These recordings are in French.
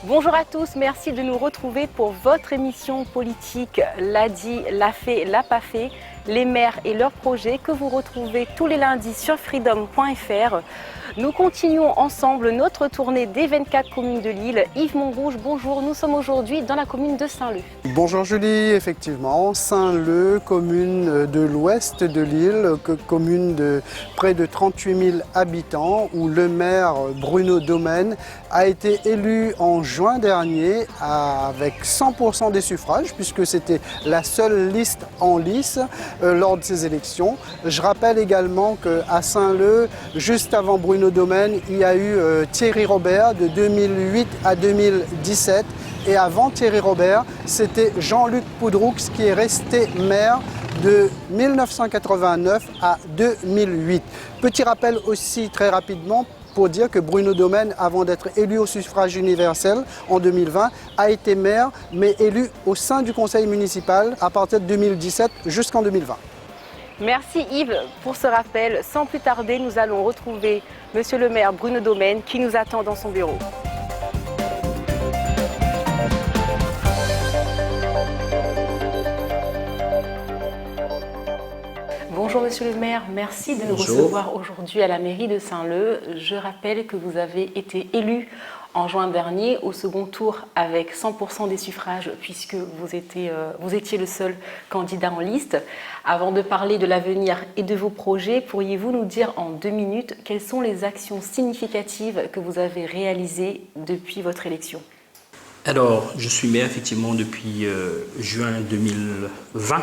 Bonjour à tous, merci de nous retrouver pour votre émission politique L'a dit, l'a fait, l'a pas fait, les maires et leurs projets que vous retrouvez tous les lundis sur freedom.fr. Nous continuons ensemble notre tournée des 24 communes de l'île. Yves Montrouge, bonjour, nous sommes aujourd'hui dans la commune de Saint-Leu. Bonjour Julie, effectivement, Saint-Leu, commune de l'ouest de l'île, commune de près de 38 000 habitants, où le maire Bruno Domaine a été élu en juin dernier avec 100% des suffrages, puisque c'était la seule liste en lice lors de ces élections. Je rappelle également qu'à Saint-Leu, juste avant Bruno Domaine, il y a eu Thierry Robert de 2008 à 2017. Et avant Thierry Robert, c'était Jean-Luc Poudroux qui est resté maire de 1989 à 2008. Petit rappel aussi très rapidement pour dire que Bruno Domaine, avant d'être élu au suffrage universel en 2020, a été maire, mais élu au sein du conseil municipal à partir de 2017 jusqu'en 2020. Merci Yves pour ce rappel. Sans plus tarder, nous allons retrouver monsieur le maire Bruno Domaine qui nous attend dans son bureau. Bonjour Monsieur le maire, merci de nous recevoir aujourd'hui à la mairie de Saint-Leu. Je rappelle que vous avez été élu en juin dernier au second tour avec 100% des suffrages puisque vous étiez le seul candidat en liste. Avant de parler de l'avenir et de vos projets, pourriez-vous nous dire en 2 minutes quelles sont les actions significatives que vous avez réalisées depuis votre élection ? Alors, je suis maire effectivement depuis juin 2020,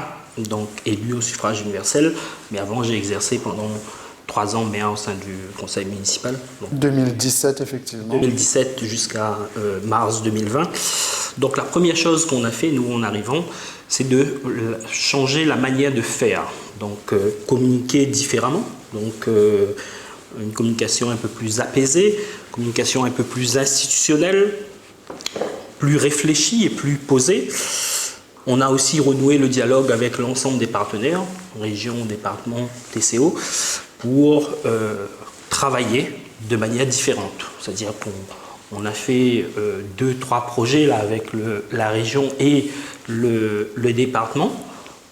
donc élu au suffrage universel, mais avant j'ai exercé pendant 3 ans maire au sein du conseil municipal. Donc, 2017 effectivement. 2017 jusqu'à mars 2020. Donc la première chose qu'on a fait, nous en arrivant, c'est de changer la manière de faire, donc communiquer différemment, donc une communication un peu plus apaisée, communication un peu plus institutionnelle, plus réfléchi et plus posé. On a aussi renoué le dialogue avec l'ensemble des partenaires, région, département, TCO, pour travailler de manière différente. C'est-à-dire qu'on a fait 2-3 projets là, avec la région et le département.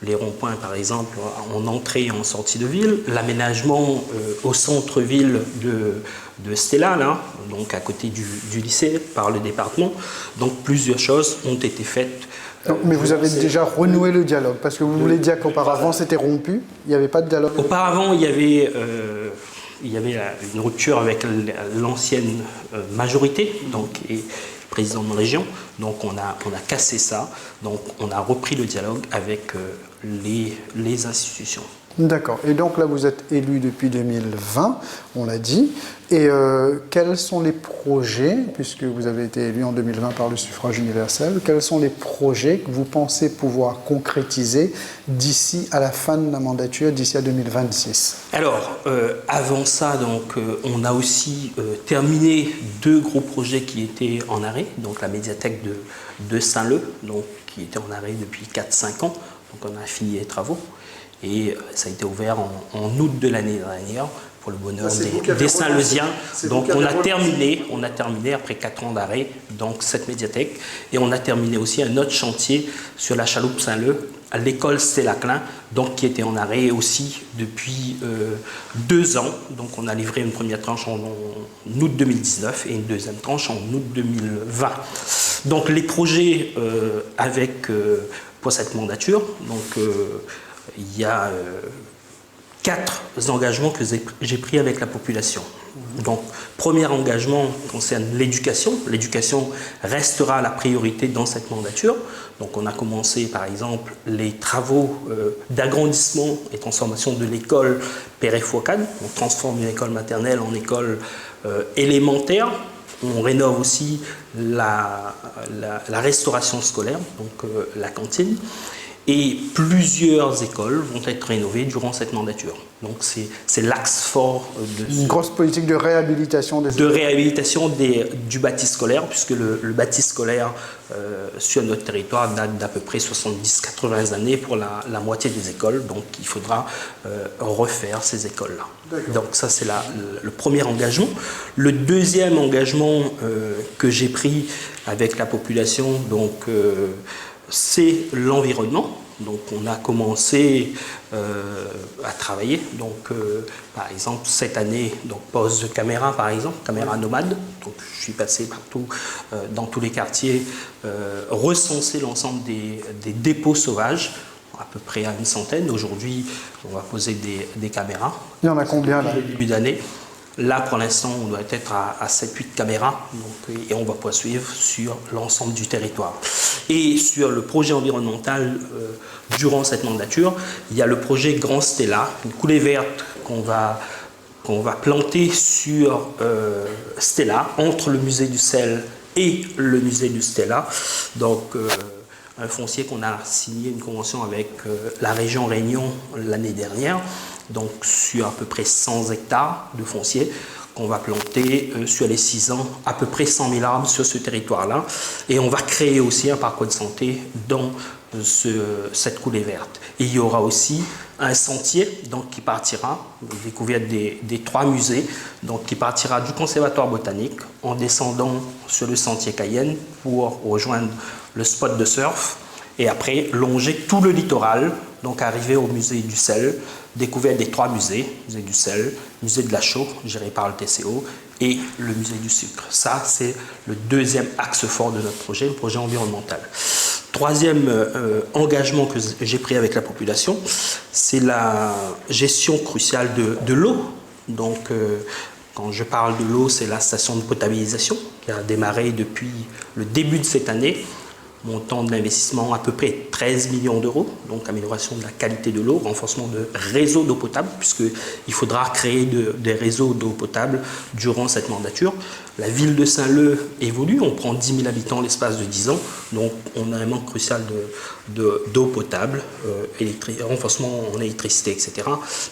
Les ronds-points, par exemple, en entrée et en sortie de ville. L'aménagement au centre-ville de Stella, là, donc à côté du lycée, par le département. Donc plusieurs choses ont été faites. Non, mais vous avez déjà renoué le dialogue, parce que vous voulez dire qu'auparavant c'était rompu, il n'y avait pas de dialogue. Auparavant, il y avait une rupture avec l'ancienne majorité, donc, et président de région. Donc on a cassé ça, donc on a repris le dialogue avec les institutions. D'accord. Et donc là, vous êtes élu depuis 2020, on l'a dit. Et quels sont les projets, puisque vous avez été élu en 2020 par le suffrage universel, quels sont les projets que vous pensez pouvoir concrétiser d'ici à la fin de la mandature, d'ici à 2026? Alors, avant ça, donc, on a aussi terminé 2 gros projets qui étaient en arrêt. Donc la médiathèque de Saint-Leu, donc, qui était en arrêt depuis 4-5 ans. Donc on a fini les travaux. Et ça a été ouvert en août de l'année dernière pour le bonheur des Saint-Leusiens. Donc on a terminé après 4 ans d'arrêt, donc cette médiathèque. Et on a terminé aussi un autre chantier sur la chaloupe Saint-Leu, à l'école Stella Klein, donc qui était en arrêt aussi depuis 2 ans. Donc on a livré une première tranche en août 2019 et une deuxième tranche en août 2020. Donc les projets pour cette mandature, donc il y a 4 engagements que j'ai pris avec la population. Donc, premier engagement concerne l'éducation. L'éducation restera la priorité dans cette mandature. Donc, on a commencé, par exemple, les travaux d'agrandissement et transformation de l'école Perret-Foucade. On transforme une école maternelle en école élémentaire. On rénove aussi la restauration scolaire, donc la cantine. Et plusieurs écoles vont être rénovées durant cette mandature. Donc c'est l'axe fort de une grosse politique de réhabilitation du bâti scolaire, puisque le bâti scolaire sur notre territoire date d'à peu près 70-80 années pour la moitié des écoles. Donc il faudra refaire ces écoles-là. Donc ça c'est le premier engagement. Le deuxième engagement que j'ai pris avec la population, c'est l'environnement. Donc on a commencé à travailler. Donc par exemple cette année, pose de caméra par exemple, caméra nomade. Donc je suis passé partout dans tous les quartiers, recenser l'ensemble des dépôts sauvages, à peu près à une centaine. Aujourd'hui, on va poser des caméras. Il y en a combien là? Début d'année. Là, pour l'instant, on doit être à 7-8 caméras et on va poursuivre sur l'ensemble du territoire. Et sur le projet environnemental, durant cette mandature, il y a le projet Grand Stella, une coulée verte qu'on va planter sur Stella, entre le musée du sel et le musée du Stella. Donc, un foncier qu'on a signé une convention avec la région Réunion l'année dernière. Donc sur à peu près 100 hectares de foncier qu'on va planter sur les 6 ans, à peu près 100 000 arbres sur ce territoire-là. Et on va créer aussi un parcours de santé dans cette coulée verte. Et il y aura aussi un sentier qui partira, découverte des 3 musées, qui partira du Conservatoire botanique en descendant sur le sentier Cayenne pour rejoindre le spot de surf et après longer tout le littoral, donc arriver au musée du sel, découverte des 3 musées, musée du sel, musée de la chaux, géré par le TCO, et le musée du sucre. Ça, c'est le deuxième axe fort de notre projet, le projet environnemental. Troisième engagement que j'ai pris avec la population, c'est la gestion cruciale de l'eau. Donc, quand je parle de l'eau, c'est la station de potabilisation qui a démarré depuis le début de cette année. Montant de l'investissement à peu près 13 millions d'euros, donc amélioration de la qualité de l'eau, renforcement de réseaux d'eau potable, puisqu'il faudra créer des réseaux d'eau potable durant cette mandature. La ville de Saint-Leu évolue, on prend 10 000 habitants l'espace de 10 ans, donc on a un manque crucial d'eau potable, renforcement en électricité, etc.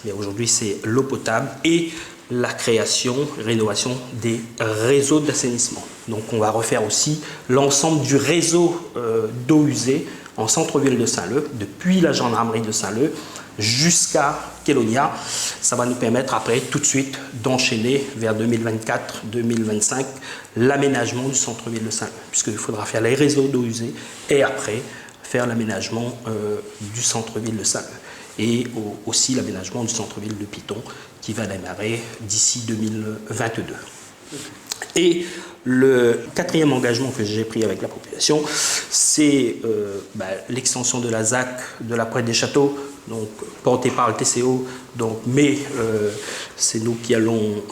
Mais aujourd'hui c'est l'eau potable et la création, rénovation des réseaux d'assainissement. Donc on va refaire aussi l'ensemble du réseau d'eau usée en centre-ville de Saint-Leu, depuis la gendarmerie de Saint-Leu jusqu'à Kélonia. Ça va nous permettre après tout de suite d'enchaîner vers 2024-2025 l'aménagement du centre-ville de Saint-Leu, puisqu'il faudra faire les réseaux d'eau usée et après faire l'aménagement du centre-ville de Saint-Leu. Et aussi l'aménagement du centre-ville de Piton qui va démarrer d'ici 2022. Et le quatrième engagement que j'ai pris avec la population, c'est l'extension de la ZAC de la Pointe des Châteaux, donc portée par le TCO, mais c'est nous qui allons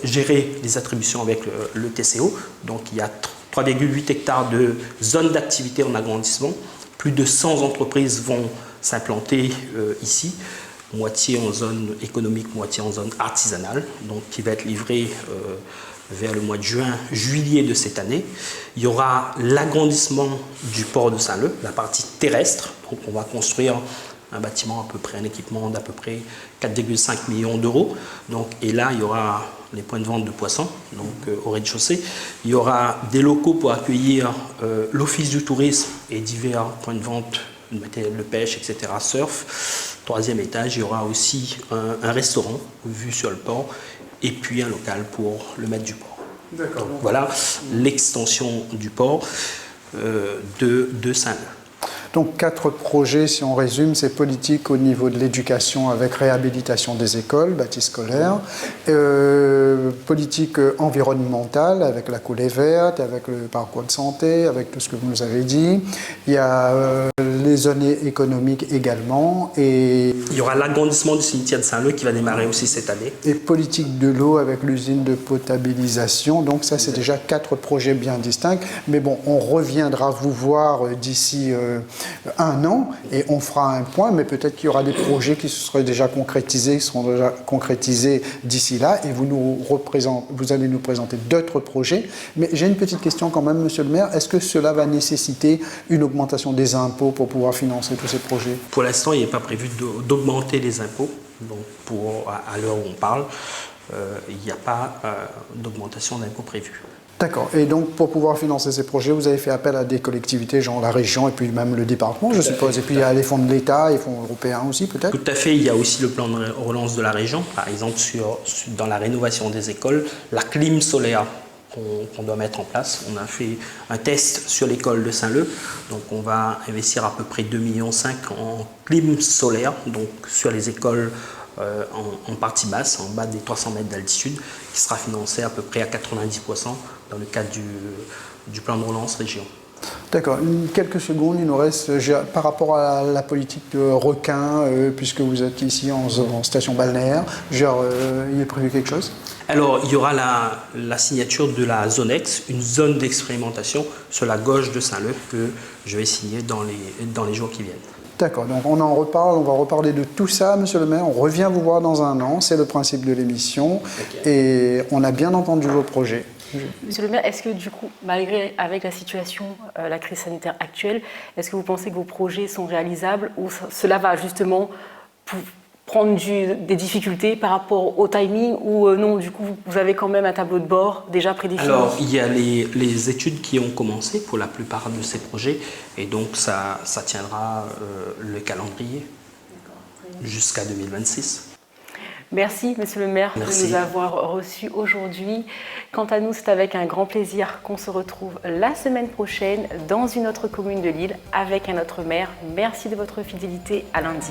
gérer les attributions avec le TCO. Donc il y a 3,8 hectares de zones d'activité en agrandissement, plus de 100 entreprises vont s'implanter ici, moitié en zone économique, moitié en zone artisanale, donc qui va être livré vers le mois de juillet de cette année. Il y aura l'agrandissement du port de Saint-Leu, la partie terrestre, donc on va construire un bâtiment un équipement d'à peu près 4,5 millions d'euros. Et là, il y aura les points de vente de poissons, au rez-de-chaussée. Il y aura des locaux pour accueillir l'office du tourisme et divers points de vente de matériel de pêche, etc., surf. 3e étage, il y aura aussi un restaurant vu sur le port et puis un local pour le maître du port. D'accord. Donc, voilà l'extension du port de Saint-Leu. Donc 4 projets, si on résume, c'est politique au niveau de l'éducation avec réhabilitation des écoles, bâtis scolaires, politique environnementale avec la coulée verte, avec le parcours de santé, avec tout ce que vous nous avez dit. Il y a les zones économiques également. Et il y aura l'agrandissement du cimetière de Saint-Leu qui va démarrer aussi cette année. Et politique de l'eau avec l'usine de potabilisation. Donc ça, c'est déjà 4 projets bien distincts. Mais bon, on reviendra vous voir d'ici 1 an et on fera un point, mais peut-être qu'il y aura des projets qui se seraient déjà concrétisés, qui seront déjà concrétisés d'ici là, et vous nous vous allez nous présenter d'autres projets. Mais j'ai une petite question quand même, monsieur le maire. Est-ce que cela va nécessiter une augmentation des impôts pour pouvoir financer tous ces projets? Pour l'instant, il n'est pas prévu d'augmenter les impôts. Donc, à l'heure où on parle, il n'y a pas d'augmentation d'impôts prévue. D'accord. Et donc, pour pouvoir financer ces projets, vous avez fait appel à des collectivités, genre la région et puis même le département, je suppose. Et puis, il y a les fonds de l'État et fonds européens aussi, peut-être? Tout à fait. Il y a aussi le plan de relance de la région. Par exemple, dans la rénovation des écoles, la clim solaire qu'on doit mettre en place. On a fait un test sur l'école de Saint-Leu. Donc, on va investir à peu près 2,5 millions en clim solaire, donc sur les écoles en partie basse, en bas des 300 mètres d'altitude, qui sera financé à peu près à 90% dans le cadre du plan de relance région. D'accord. Quelques secondes, il nous reste par rapport à la politique de requin, puisque vous êtes ici en station balnéaire, il est prévu quelque chose? Alors, il y aura la signature de la zone X, une zone d'expérimentation sur la gauche de Saint-Leu que je vais signer dans les jours qui viennent. D'accord, donc on en reparle, on va reparler de tout ça, monsieur le maire. On revient vous voir dans un an, c'est le principe de l'émission. Okay. Et on a bien entendu vos projets. Monsieur le maire, est-ce que du coup, malgré avec la situation, la crise sanitaire actuelle, est-ce que vous pensez que vos projets sont réalisables ou cela va justement prendre des difficultés par rapport au timing ou non, du coup, vous avez quand même un tableau de bord déjà prédéfini? Alors, il y a les études qui ont commencé pour la plupart de ces projets et donc ça tiendra le calendrier jusqu'à 2026. Merci, monsieur le maire, de nous avoir reçus aujourd'hui. Quant à nous, c'est avec un grand plaisir qu'on se retrouve la semaine prochaine dans une autre commune de Lille avec un autre maire. Merci de votre fidélité. À lundi.